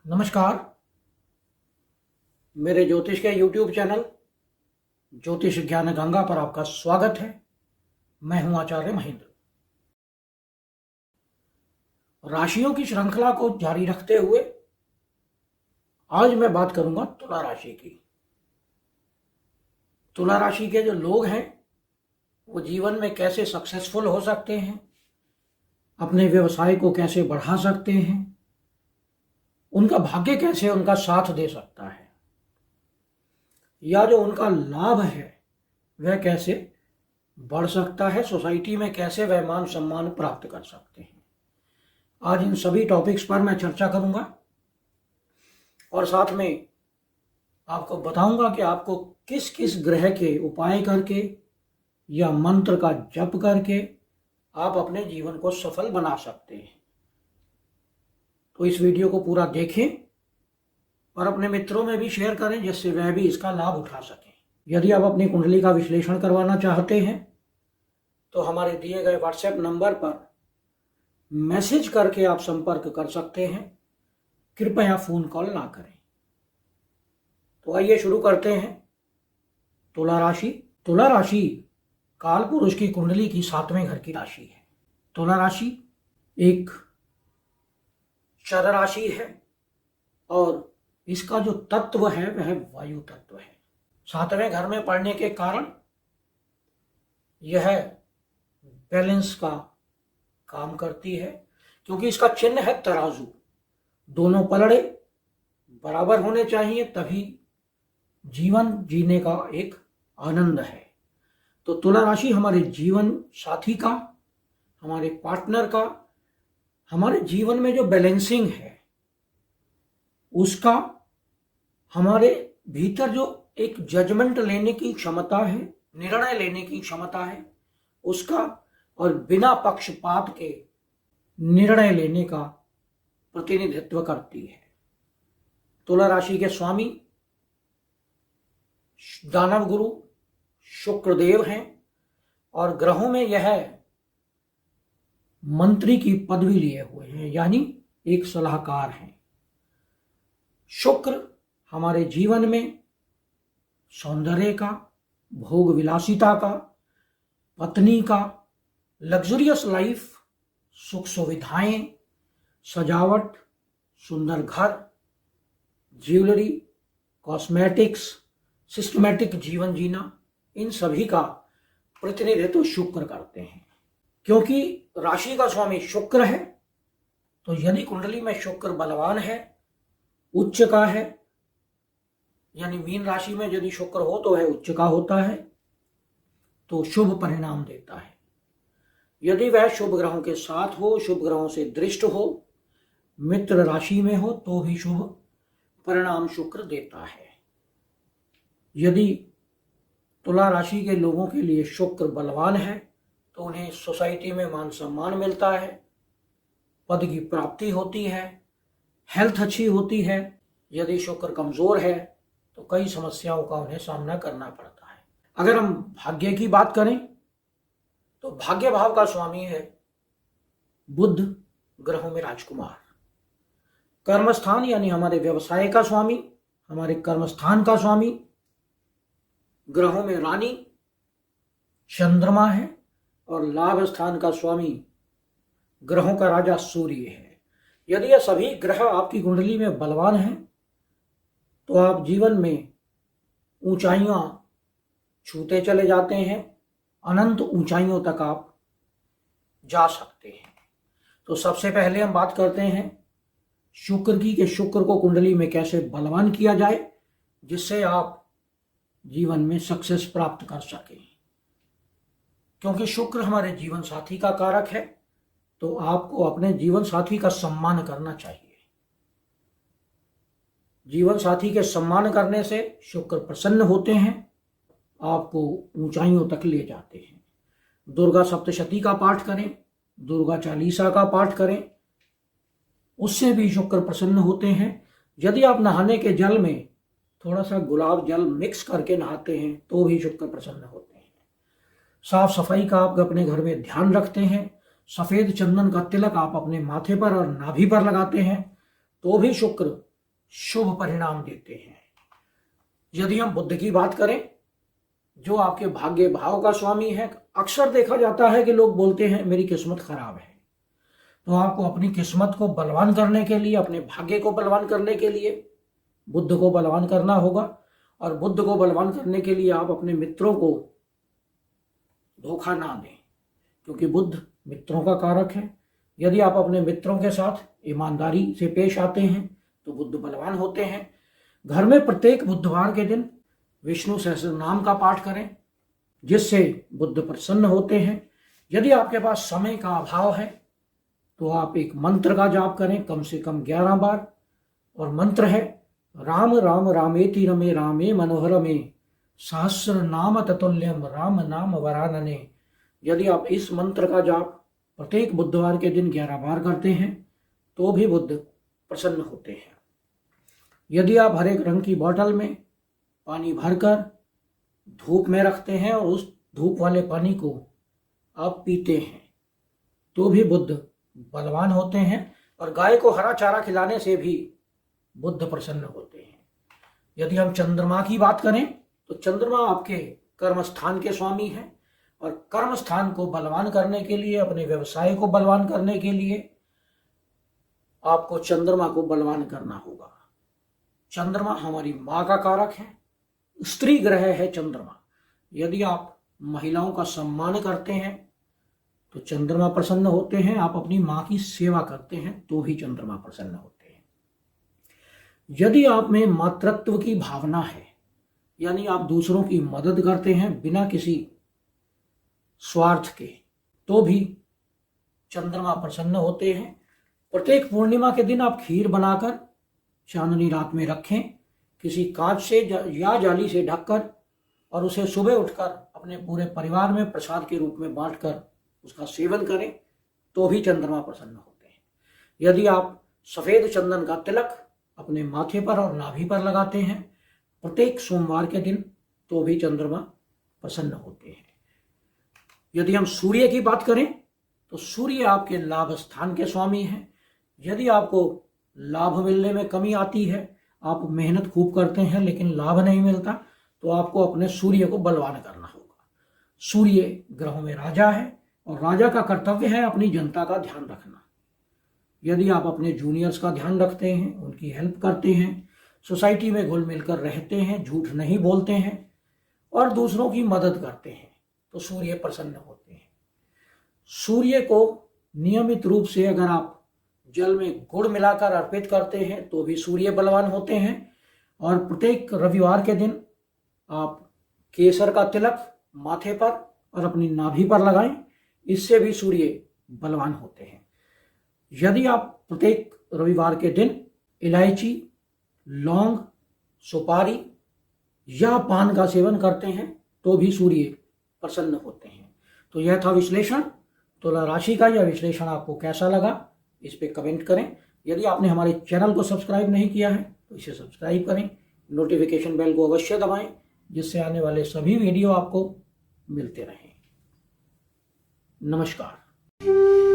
नमस्कार। मेरे ज्योतिष के YouTube चैनल ज्योतिष ज्ञान गंगा पर आपका स्वागत है। मैं हूं आचार्य महेंद्र। राशियों की श्रृंखला को जारी रखते हुए आज मैं बात करूंगा तुला राशि की। तुला राशि के जो लोग हैं वो जीवन में कैसे सक्सेसफुल हो सकते हैं, अपने व्यवसाय को कैसे बढ़ा सकते हैं, उनका भाग्य कैसे उनका साथ दे सकता है, या जो उनका लाभ है वह कैसे बढ़ सकता है, सोसाइटी में कैसे वह मान सम्मान प्राप्त कर सकते हैं। आज इन सभी टॉपिक्स पर मैं चर्चा करूंगा और साथ में आपको बताऊंगा कि आपको किस किस ग्रह के उपाय करके या मंत्र का जप करके आप अपने जीवन को सफल बना सकते हैं। तो इस वीडियो को पूरा देखें और अपने मित्रों में भी शेयर करें जिससे वह भी इसका लाभ उठा सकें। यदि आप अपनी कुंडली का विश्लेषण करवाना चाहते हैं तो हमारे दिए गए व्हाट्सएप नंबर पर मैसेज करके आप संपर्क कर सकते हैं। कृपया फोन कॉल ना करें। तो आइए शुरू करते हैं। तुला राशि। तुला राशि काल पुरुष की कुंडली की 7वें घर की राशि है। तुला राशि एक चर राशि है और इसका जो तत्व है वह वायु तत्व है। 7वें घर में पड़ने के कारण यह बैलेंस का काम करती है, क्योंकि इसका चिन्ह है तराजू। दोनों पलड़े बराबर होने चाहिए, तभी जीवन जीने का एक आनंद है। तो तुला राशि हमारे जीवन साथी का, हमारे पार्टनर का, हमारे जीवन में जो बैलेंसिंग है उसका, हमारे भीतर जो एक जजमेंट लेने की क्षमता है, निर्णय लेने की क्षमता है उसका, और बिना पक्षपात के निर्णय लेने का प्रतिनिधित्व करती है। तुला राशि के स्वामी दानव गुरु शुक्रदेव हैं और ग्रहों में यह मंत्री की पदवी लिए हुए हैं, यानी एक सलाहकार हैं। शुक्र हमारे जीवन में सौंदर्य का, भोग विलासिता का, पत्नी का, लग्जरियस लाइफ, सुख सुविधाएं, सजावट, सुंदर घर, ज्वेलरी, कॉस्मेटिक्स, सिस्टमैटिक जीवन जीना, इन सभी का प्रतिनिधित्व शुक्र करते हैं। क्योंकि राशि का स्वामी शुक्र है तो यदि कुंडली में शुक्र बलवान है, उच्च का है, यानी मीन राशि में यदि शुक्र हो तो वह उच्च का होता है, तो शुभ परिणाम देता है। यदि वह शुभ ग्रहों के साथ हो, शुभ ग्रहों से दृष्ट हो, मित्र राशि में हो तो भी शुभ परिणाम शुक्र देता है। यदि तुला राशि के लोगों के लिए शुक्र बलवान है तो उन्हें सोसाइटी में मान सम्मान मिलता है, पद की प्राप्ति होती है, हेल्थ अच्छी होती है। यदि शुक्र कमजोर है तो कई समस्याओं का उन्हें सामना करना पड़ता है। अगर हम भाग्य की बात करें तो भाग्य भाव का स्वामी है बुध, ग्रहों में राजकुमार। कर्मस्थान यानी हमारे व्यवसाय का स्वामी, हमारे कर्मस्थान का स्वामी ग्रहों में रानी चंद्रमा है और लाभ स्थान का स्वामी ग्रहों का राजा सूर्य है। यदि यह सभी ग्रह आपकी कुंडली में बलवान हैं तो आप जीवन में ऊंचाइयां छूते चले जाते हैं, अनंत ऊंचाइयों तक आप जा सकते हैं। तो सबसे पहले हम बात करते हैं शुक्र की, कि शुक्र को कुंडली में कैसे बलवान किया जाए जिससे आप जीवन में सक्सेस प्राप्त कर सकें। क्योंकि शुक्र हमारे जीवन साथी का कारक है तो आपको अपने जीवन साथी का सम्मान करना चाहिए। जीवन साथी के सम्मान करने से शुक्र प्रसन्न होते हैं, आपको ऊंचाइयों तक ले जाते हैं। दुर्गा सप्तशती का पाठ करें, दुर्गा चालीसा का पाठ करें, उससे भी शुक्र प्रसन्न होते हैं। यदि आप नहाने के जल में थोड़ा सा गुलाब जल मिक्स करके नहाते हैं तो भी शुक्र प्रसन्न होते हैं। साफ सफाई का आप अपने घर में ध्यान रखते हैं, सफेद चंदन का तिलक आप अपने माथे पर और नाभि पर लगाते हैं तो भी शुक्र शुभ परिणाम देते हैं। यदि हम बुध की बात करें, जो आपके भाग्य भाव का स्वामी है, अक्सर देखा जाता है कि लोग बोलते हैं मेरी किस्मत खराब है। तो आपको अपनी किस्मत को बलवान करने के लिए, अपने भाग्य को बलवान करने के लिए बुध को बलवान करना होगा। और बुध को बलवान करने के लिए आप अपने मित्रों को धोखा ना दें, क्योंकि बुध मित्रों का कारक है। यदि आप अपने मित्रों के साथ ईमानदारी से पेश आते हैं तो बुध बलवान होते हैं। घर में प्रत्येक बुधवार के दिन विष्णु सहस्त्र नाम का पाठ करें, जिससे बुध प्रसन्न होते हैं। यदि आपके पास समय का अभाव है तो आप एक मंत्र का जाप करें, कम से कम 11 बार। और मंत्र है राम राम रामेति रमे रामे मनोहरमे सहस्र नाम ततुल्यम राम नाम वरानने। यदि आप इस मंत्र का जाप प्रत्येक बुधवार के दिन 11 बार करते हैं तो भी बुध प्रसन्न होते हैं। यदि आप हर एक रंग की बोतल में पानी भरकर धूप में रखते हैं और उस धूप वाले पानी को आप पीते हैं तो भी बुध बलवान होते हैं। और गाय को हरा चारा खिलाने से भी बुध प्रसन्न होते हैं। यदि हम चंद्रमा की बात करें तो चंद्रमा आपके कर्म स्थान के स्वामी हैं, और कर्म स्थान को बलवान करने के लिए, अपने व्यवसाय को बलवान करने के लिए आपको चंद्रमा को बलवान करना होगा। चंद्रमा हमारी माँ का कारक है, स्त्री ग्रह है चंद्रमा। यदि आप महिलाओं का सम्मान करते हैं तो चंद्रमा प्रसन्न होते हैं। आप अपनी माँ की सेवा करते हैं तो भी चंद्रमा प्रसन्न होते हैं। यदि आप में मातृत्व की भावना है, यानी आप दूसरों की मदद करते हैं बिना किसी स्वार्थ के, तो भी चंद्रमा प्रसन्न होते हैं। प्रत्येक पूर्णिमा के दिन आप खीर बनाकर चांदनी रात में रखें, किसी कांच से या जाली से ढककर, और उसे सुबह उठकर अपने पूरे परिवार में प्रसाद के रूप में बांटकर उसका सेवन करें तो भी चंद्रमा प्रसन्न होते हैं। यदि आप सफेद चंदन का तिलक अपने माथे पर और नाभि पर लगाते हैं प्रत्येक सोमवार के दिन तो भी चंद्रमा प्रसन्न होते हैं। यदि हम सूर्य की बात करें तो सूर्य आपके लाभ स्थान के स्वामी हैं। यदि आपको लाभ मिलने में कमी आती है, आप मेहनत खूब करते हैं लेकिन लाभ नहीं मिलता, तो आपको अपने सूर्य को बलवान करना होगा। सूर्य ग्रहों में राजा है और राजा का कर्तव्य है अपनी जनता का ध्यान रखना। यदि आप अपने जूनियर्स का ध्यान रखते हैं, उनकी हेल्प करते हैं, सोसाइटी में घुल मिलकर रहते हैं, झूठ नहीं बोलते हैं और दूसरों की मदद करते हैं तो सूर्य प्रसन्न होते हैं। सूर्य को नियमित रूप से अगर आप जल में गुड़ मिलाकर अर्पित करते हैं तो भी सूर्य बलवान होते हैं। और प्रत्येक रविवार के दिन आप केसर का तिलक माथे पर और अपनी नाभि पर लगाएं, इससे भी सूर्य बलवान होते हैं। यदि आप प्रत्येक रविवार के दिन इलायची, लौंग, सुपारी या पान का सेवन करते हैं तो भी सूर्य प्रसन्न होते हैं। तो यह था विश्लेषण। तुला राशि का यह विश्लेषण आपको कैसा लगा इस पे कमेंट करें। यदि आपने हमारे चैनल को सब्सक्राइब नहीं किया है तो इसे सब्सक्राइब करें, नोटिफिकेशन बेल को अवश्य दबाएं, जिससे आने वाले सभी वीडियो आपको मिलते रहें। नमस्कार।